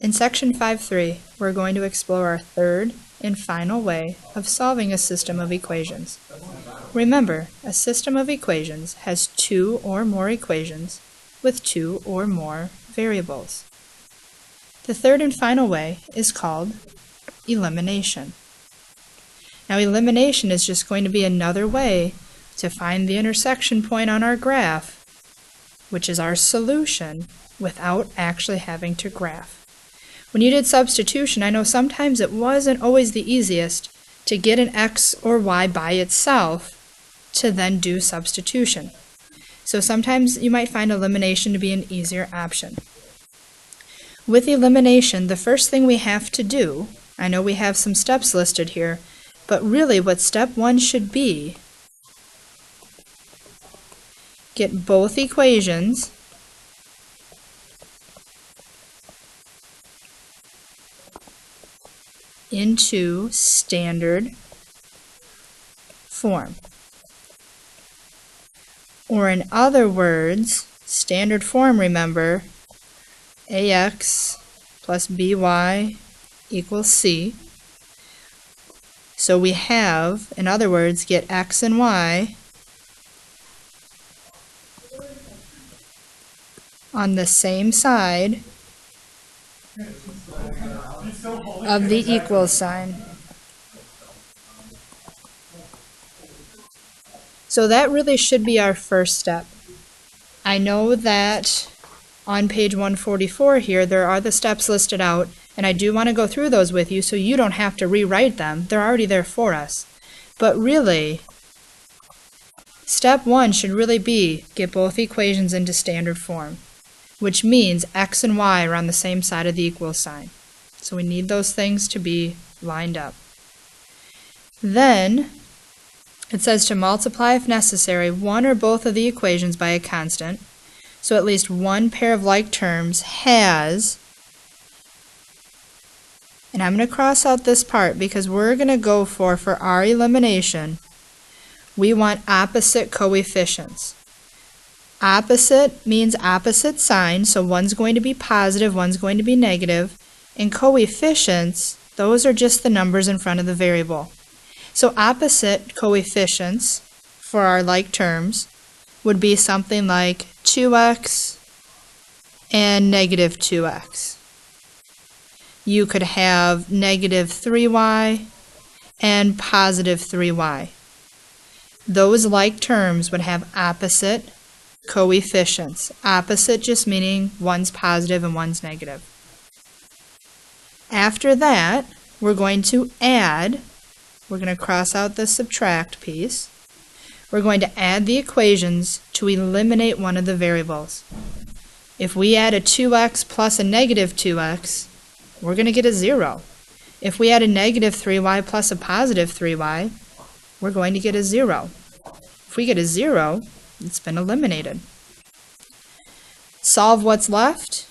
In section 5.3, we're going to explore our third and final way of solving a system of equations. Remember, a system of equations has two or more equations with two or more variables. The third and final way is called elimination. Now, elimination is just going to be another way to find the intersection point on our graph, which is our solution, without actually having to graph. When you did substitution, I know sometimes it wasn't always the easiest to get an x or y by itself to then do substitution. So sometimes you might find elimination to be an easier option. With elimination, the first thing we have to do, I know we have some steps listed here, but really what step one should be, get both equations into standard form. Or in other words, standard form, remember, ax plus by equals c. So we have, in other words, get x and y on the same side of the equal sign. So that really should be our first step. I know that on page 144 here, there are the steps listed out, and I do want to go through those with you so you don't have to rewrite them. They're already there for us. But really, step one should really be get both equations into standard form, which means x and y are on the same side of the equal sign. So we need those things to be lined up. Then it says to multiply, if necessary, one or both of the equations by a constant, so at least one pair of like terms has, and I'm going to cross out this part because we're going to go for our elimination, we want opposite coefficients. Opposite means opposite sign, so one's going to be positive, one's going to be negative, and coefficients, those are just the numbers in front of the variable. So opposite coefficients for our like terms would be something like 2x and negative 2x. You could have negative 3y and positive 3y. Those like terms would have opposite coefficients. Opposite just meaning one's positive and one's negative. After that, we're going to add. We're going to cross out the subtract piece. We're going to add the equations to eliminate one of the variables. If we add a 2x plus a negative 2x, we're going to get a 0. If we add a negative 3y plus a positive 3y, we're going to get a 0. If we get a 0, it's been eliminated. Solve what's left.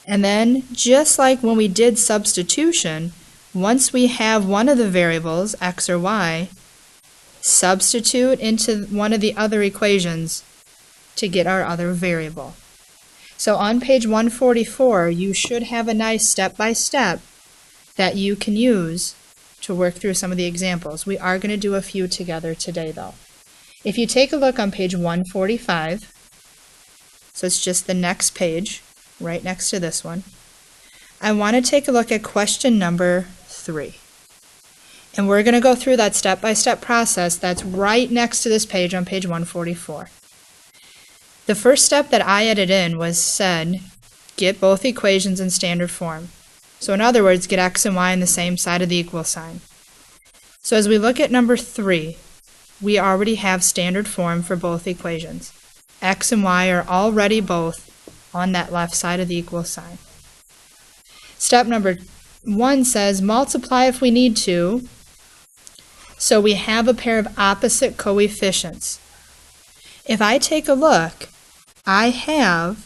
And then, just like when we did substitution, once we have one of the variables, x or y, substitute into one of the other equations to get our other variable. So on page 144, you should have a nice step-by-step that you can use to work through some of the examples. We are going to do a few together today, though. If you take a look on page 145, so it's just the next page, right next to this one, I want to take a look at question number 3. And we're going to go through that step-by-step process that's right next to this page on page 144. The first step that I added in was said, get both equations in standard form. So in other words, get x and y on the same side of the equal sign. So as we look at number 3, we already have standard form for both equations. X and y are already both on that left side of the equal sign. Step number 1 says multiply if we need to, so we have a pair of opposite coefficients. If I take a look, I have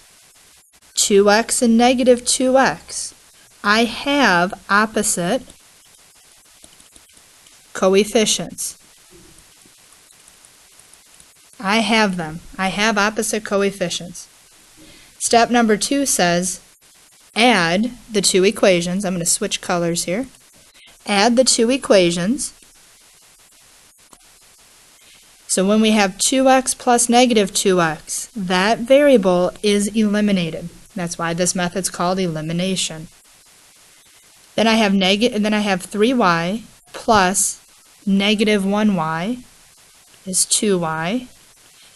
2x and negative 2x. I have opposite coefficients. I have them. I have opposite coefficients. Step number 2 says add the two equations. I'm going to switch colors here. Add the two equations. So when we have 2x plus negative 2x, that variable is eliminated. That's why this method's called elimination. Then I have 3y plus negative 1y is 2y.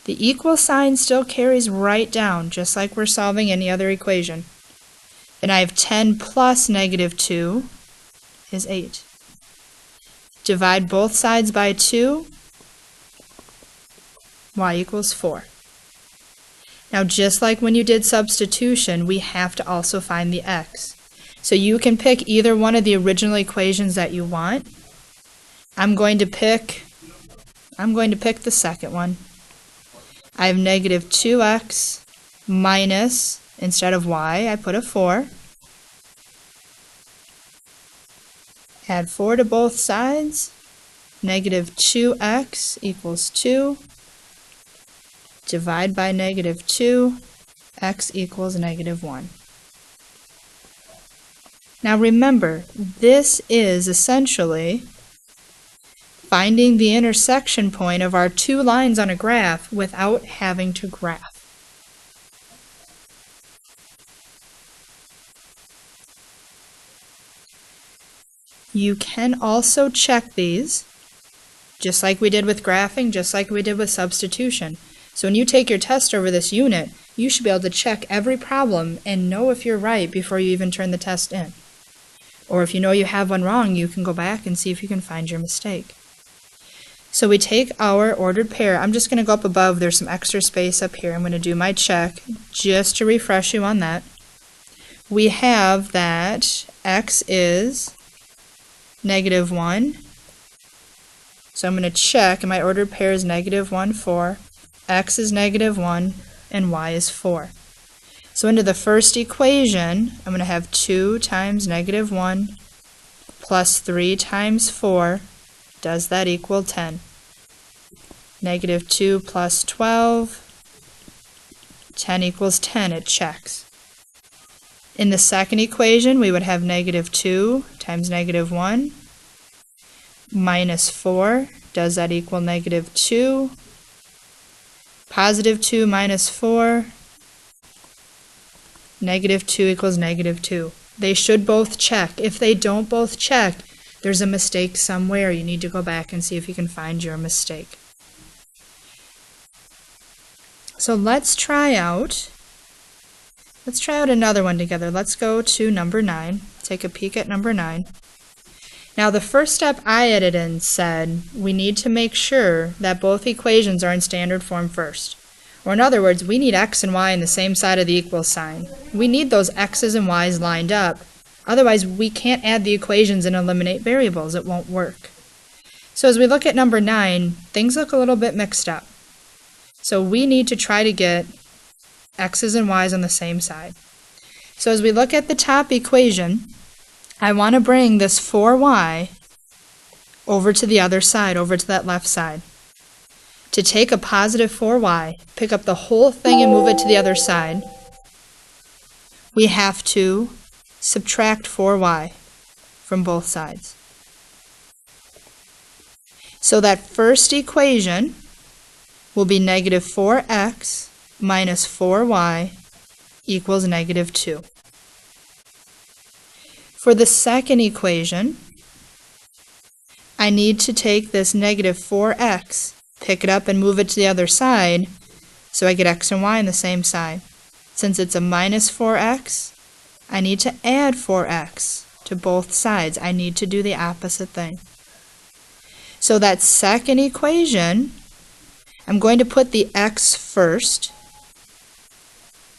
The equal sign still carries right down, just like we're solving any other equation. Then I have 10 plus negative 2 is 8. Divide both sides by 2, y equals 4. Now, just like when you did substitution, we have to also find the x. So you can pick either one of the original equations that you want. I'm going to pick the second one. I have negative 2x minus, instead of y, I put a 4. Add 4 to both sides. Negative 2x equals 2. Divide by negative 2, x equals negative 1. Now remember, this is essentially finding the intersection point of our two lines on a graph without having to graph. You can also check these, just like we did with graphing, just like we did with substitution. So when you take your test over this unit, you should be able to check every problem and know if you're right before you even turn the test in. Or if you know you have one wrong, you can go back and see if you can find your mistake. So we take our ordered pair. I'm just going to go up above. There's some extra space up here. I'm going to do my check just to refresh you on that. We have that x is negative 1. So I'm going to check, and my ordered pair is negative 1, 4. X is negative 1, and y is 4. So into the first equation, I'm going to have 2 times negative 1 plus 3 times 4. Does that equal 10? Negative 2 plus 12. 10 equals 10. It checks. In the second equation, we would have negative 2 times negative 1 minus 4. Does that equal negative 2? Positive 2 minus 4. Negative 2 equals negative 2. They should both check. If they don't both check, there's a mistake somewhere. You need to go back and see if you can find your mistake. So let's try out another one together. Let's go to number 9. Take a peek at number 9. Now the first step I added in said we need to make sure that both equations are in standard form first. Or in other words, we need x and y on the same side of the equal sign. We need those x's and y's lined up. Otherwise, we can't add the equations and eliminate variables. It won't work. So as we look at number 9, things look a little bit mixed up. So we need to try to get x's and y's on the same side. So as we look at the top equation, I want to bring this 4y over to the other side, over to that left side. To take a positive 4y, pick up the whole thing and move it to the other side, we have to subtract 4y from both sides. So that first equation will be negative 4x minus 4y equals negative 2. For the second equation, I need to take this negative 4x, pick it up and move it to the other side, so I get x and y on the same side. Since it's a minus 4x, I need to add 4x to both sides. I need to do the opposite thing. So that second equation, I'm going to put the x first.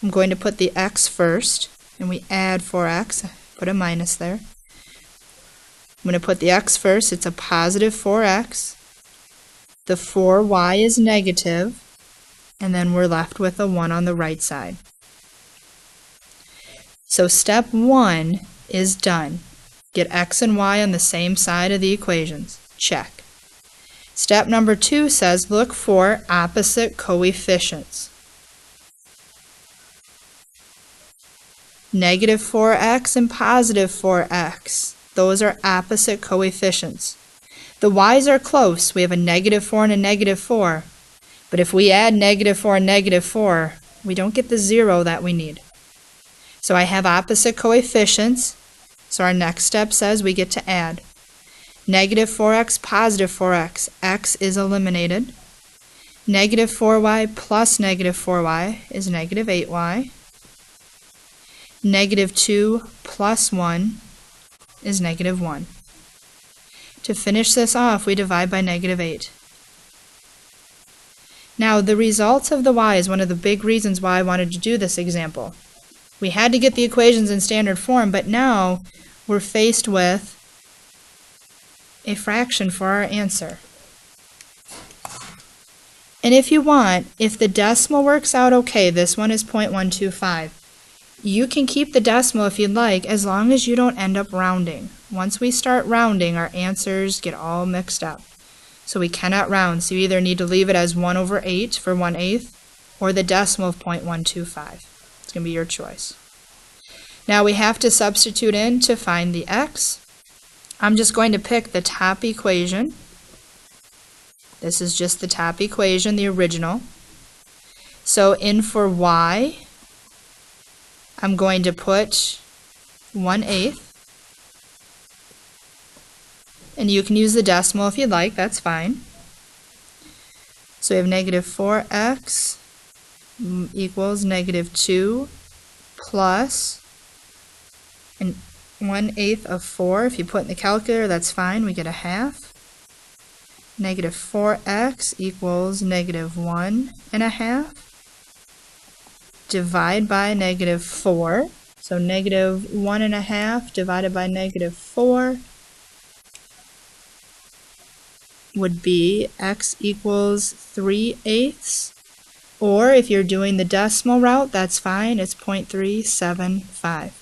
I'm going to put the x first, and we add 4x. Put a minus there. I'm going to put the x first. It's a positive 4x. The 4y is negative, and then we're left with a 1 on the right side. So step 1 is done. Get x and y on the same side of the equations. Check. Step number 2 says look for opposite coefficients. Negative 4x and positive 4x. Those are opposite coefficients. The y's are close. We have a negative 4 and a negative 4. But if we add negative 4 and negative 4, we don't get the 0 that we need. So I have opposite coefficients. So our next step says we get to add. Negative 4x, positive 4x. X is eliminated. Negative 4y plus negative 4y is negative 8y. Negative 2 plus 1 is negative 1. To finish this off, we divide by negative 8. Now, the results of the y is one of the big reasons why I wanted to do this example. We had to get the equations in standard form, but now we're faced with a fraction for our answer. And if you want, if the decimal works out okay, this one is 0.125. You can keep the decimal if you'd like, as long as you don't end up rounding. Once we start rounding, our answers get all mixed up. So we cannot round, so you either need to leave it as 1/8 for 1/8, or the decimal of 0.125. It's going to be your choice. Now we have to substitute in to find the x. I'm just going to pick the top equation. This is just the top equation, the original. So in for y, I'm going to put 1/8. And you can use the decimal if you'd like, that's fine. So we have negative 4x equals negative 2 plus and 1/8 of 4. If you put in the calculator, that's fine, we get a half. Negative 4x equals negative 1.5. Divide by negative 4. So negative 1.5 divided by negative 4 would be x equals 3/8. Or if you're doing the decimal route, that's fine, it's 0.375.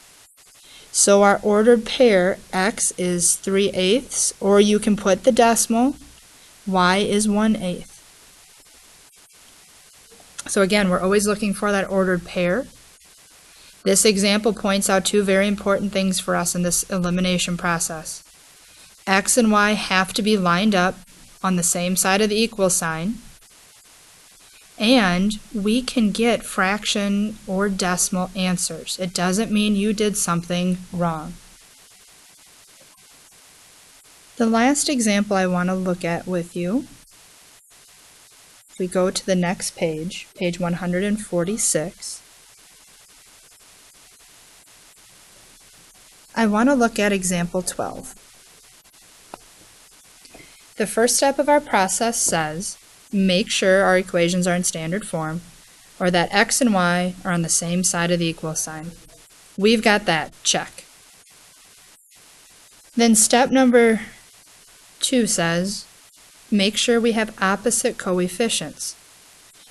So our ordered pair, x is 3/8, or you can put the decimal, y is 1/8. So again, we're always looking for that ordered pair. This example points out two very important things for us in this elimination process. X and y have to be lined up on the same side of the equal sign, and we can get fraction or decimal answers. It doesn't mean you did something wrong. The last example I want to look at with you, if we go to the next page, page 146, I want to look at example 12. The first step of our process says, make sure our equations are in standard form, or that x and y are on the same side of the equal sign. We've got that, check. Then step number 2 says, make sure we have opposite coefficients.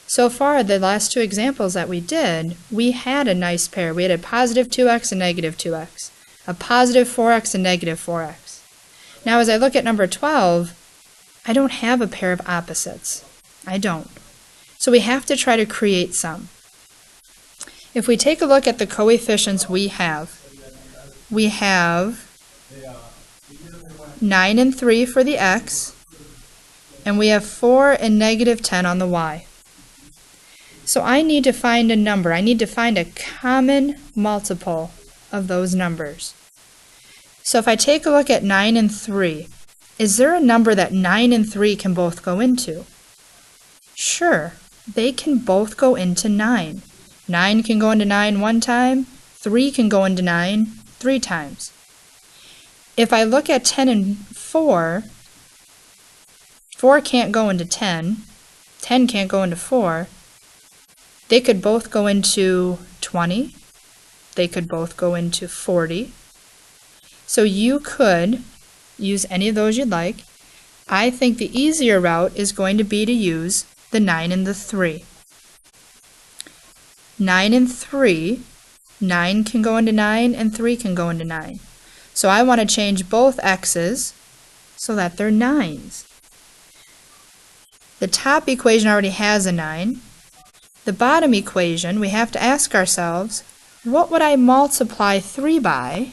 So far, the last two examples that we did, we had a nice pair. We had a positive 2x and negative 2x, a positive 4x and negative 4x. Now as I look at number 12, I don't have a pair of opposites. I don't. So we have to try to create some. If we take a look at the coefficients we have 9 and 3 for the x, and we have 4 and negative 10 on the y. So I need to find a number. I need to find a common multiple of those numbers. So if I take a look at 9 and 3, is there a number that 9 and 3 can both go into? Sure, they can both go into 9. 9 can go into 9 one time, 3 can go into 9 3 times. If I look at 10 and 4, 4 can't go into 10, 10 can't go into 4. They could both go into 20. They could both go into 40. So you could use any of those you'd like. I think the easier route is going to be to use the 9 and the 3. 9 and 3, 9 can go into 9 and 3 can go into 9. So I want to change both x's so that they're 9s. The top equation already has a 9. The bottom equation, we have to ask ourselves, what would I multiply 3 by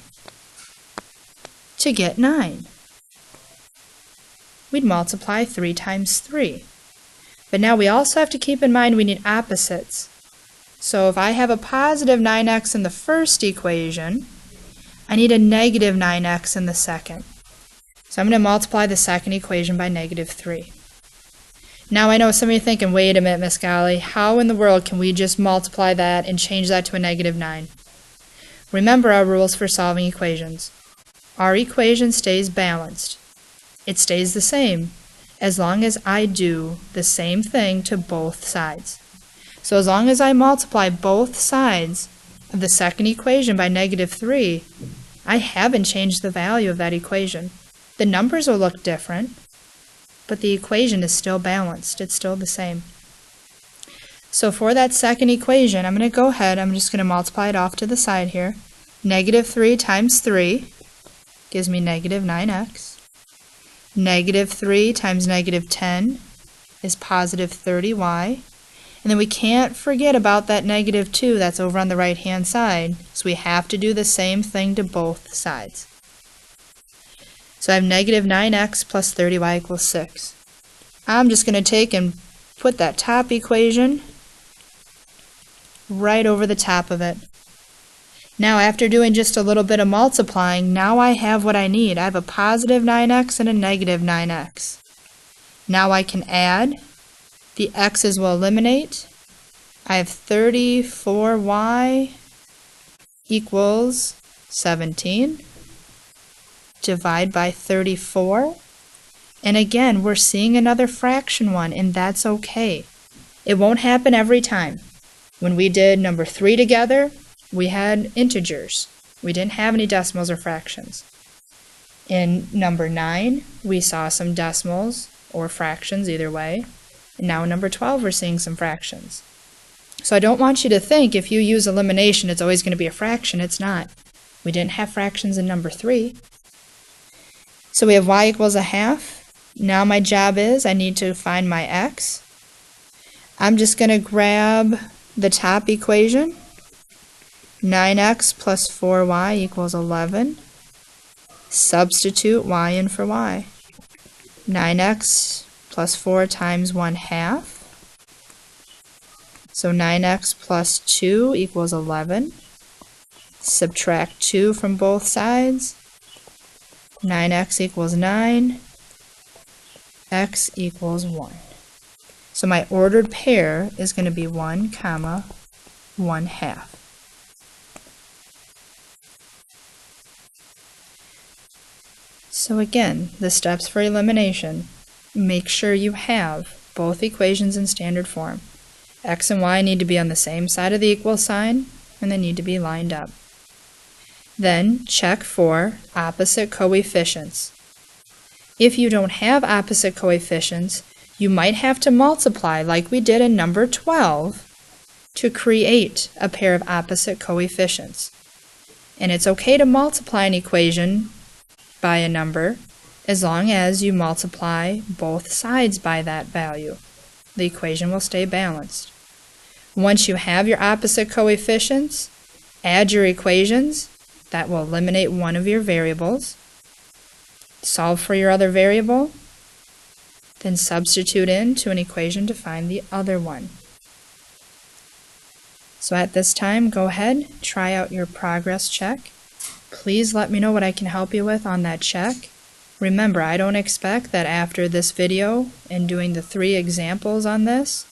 to get 9? We'd multiply 3 times 3. But now we also have to keep in mind we need opposites. So if I have a positive 9x in the first equation, I need a negative 9x in the second. So I'm going to multiply the second equation by negative 3. Now I know some of you are thinking, wait a minute, Miss Golly, how in the world can we just multiply that and change that to a negative 9? Remember our rules for solving equations. Our equation stays balanced. It stays the same as long as I do the same thing to both sides. So as long as I multiply both sides of the second equation by negative 3, I haven't changed the value of that equation. The numbers will look different, but the equation is still balanced. It's still the same. So for that second equation, I'm going to go ahead, I'm just going to multiply it off to the side here. Negative 3 times 3 gives me negative 9x. Negative 3 times negative 10 is positive 30y. And then we can't forget about that negative 2 that's over on the right-hand side. So we have to do the same thing to both sides. So I have negative 9x plus 30y equals 6. I'm just going to take and put that top equation right over the top of it. Now after doing just a little bit of multiplying, now I have what I need. I have a positive 9x and a negative 9x. Now I can add. The x's will eliminate. I have 34y equals 17. Divide by 34. And again, we're seeing another fraction one, and that's okay. It won't happen every time. When we did number 3 together, we had integers. We didn't have any decimals or fractions. In number 9, we saw some decimals or fractions either way. And now in number 12, we're seeing some fractions. So I don't want you to think if you use elimination, it's always going to be a fraction. It's not. We didn't have fractions in number 3. So we have y equals a half. Now my job is I need to find my x. I'm just going to grab the top equation. 9x plus 4y equals 11. Substitute y in for y. 9x plus 4 times 1/2. So 9x plus 2 equals 11. Subtract 2 from both sides. 9x equals 9. X equals 1. So my ordered pair is going to be 1, 1/2. So again, the steps for elimination. Make sure you have both equations in standard form. X and y need to be on the same side of the equal sign, and they need to be lined up. Then check for opposite coefficients. If you don't have opposite coefficients, you might have to multiply like we did in number 12 to create a pair of opposite coefficients. And it's okay to multiply an equation by a number as long as you multiply both sides by that value. The equation will stay balanced. Once you have your opposite coefficients, add your equations. That will eliminate one of your variables. Solve for your other variable. Then substitute into an equation to find the other one. So at this time, go ahead, try out your progress check. Please let me know what I can help you with on that check. Remember, I don't expect that after this video and doing the 3 examples on this,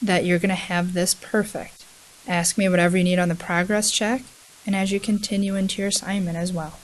that you're going to have this perfect. Ask me whatever you need on the progress check, and as you continue into your assignment as well.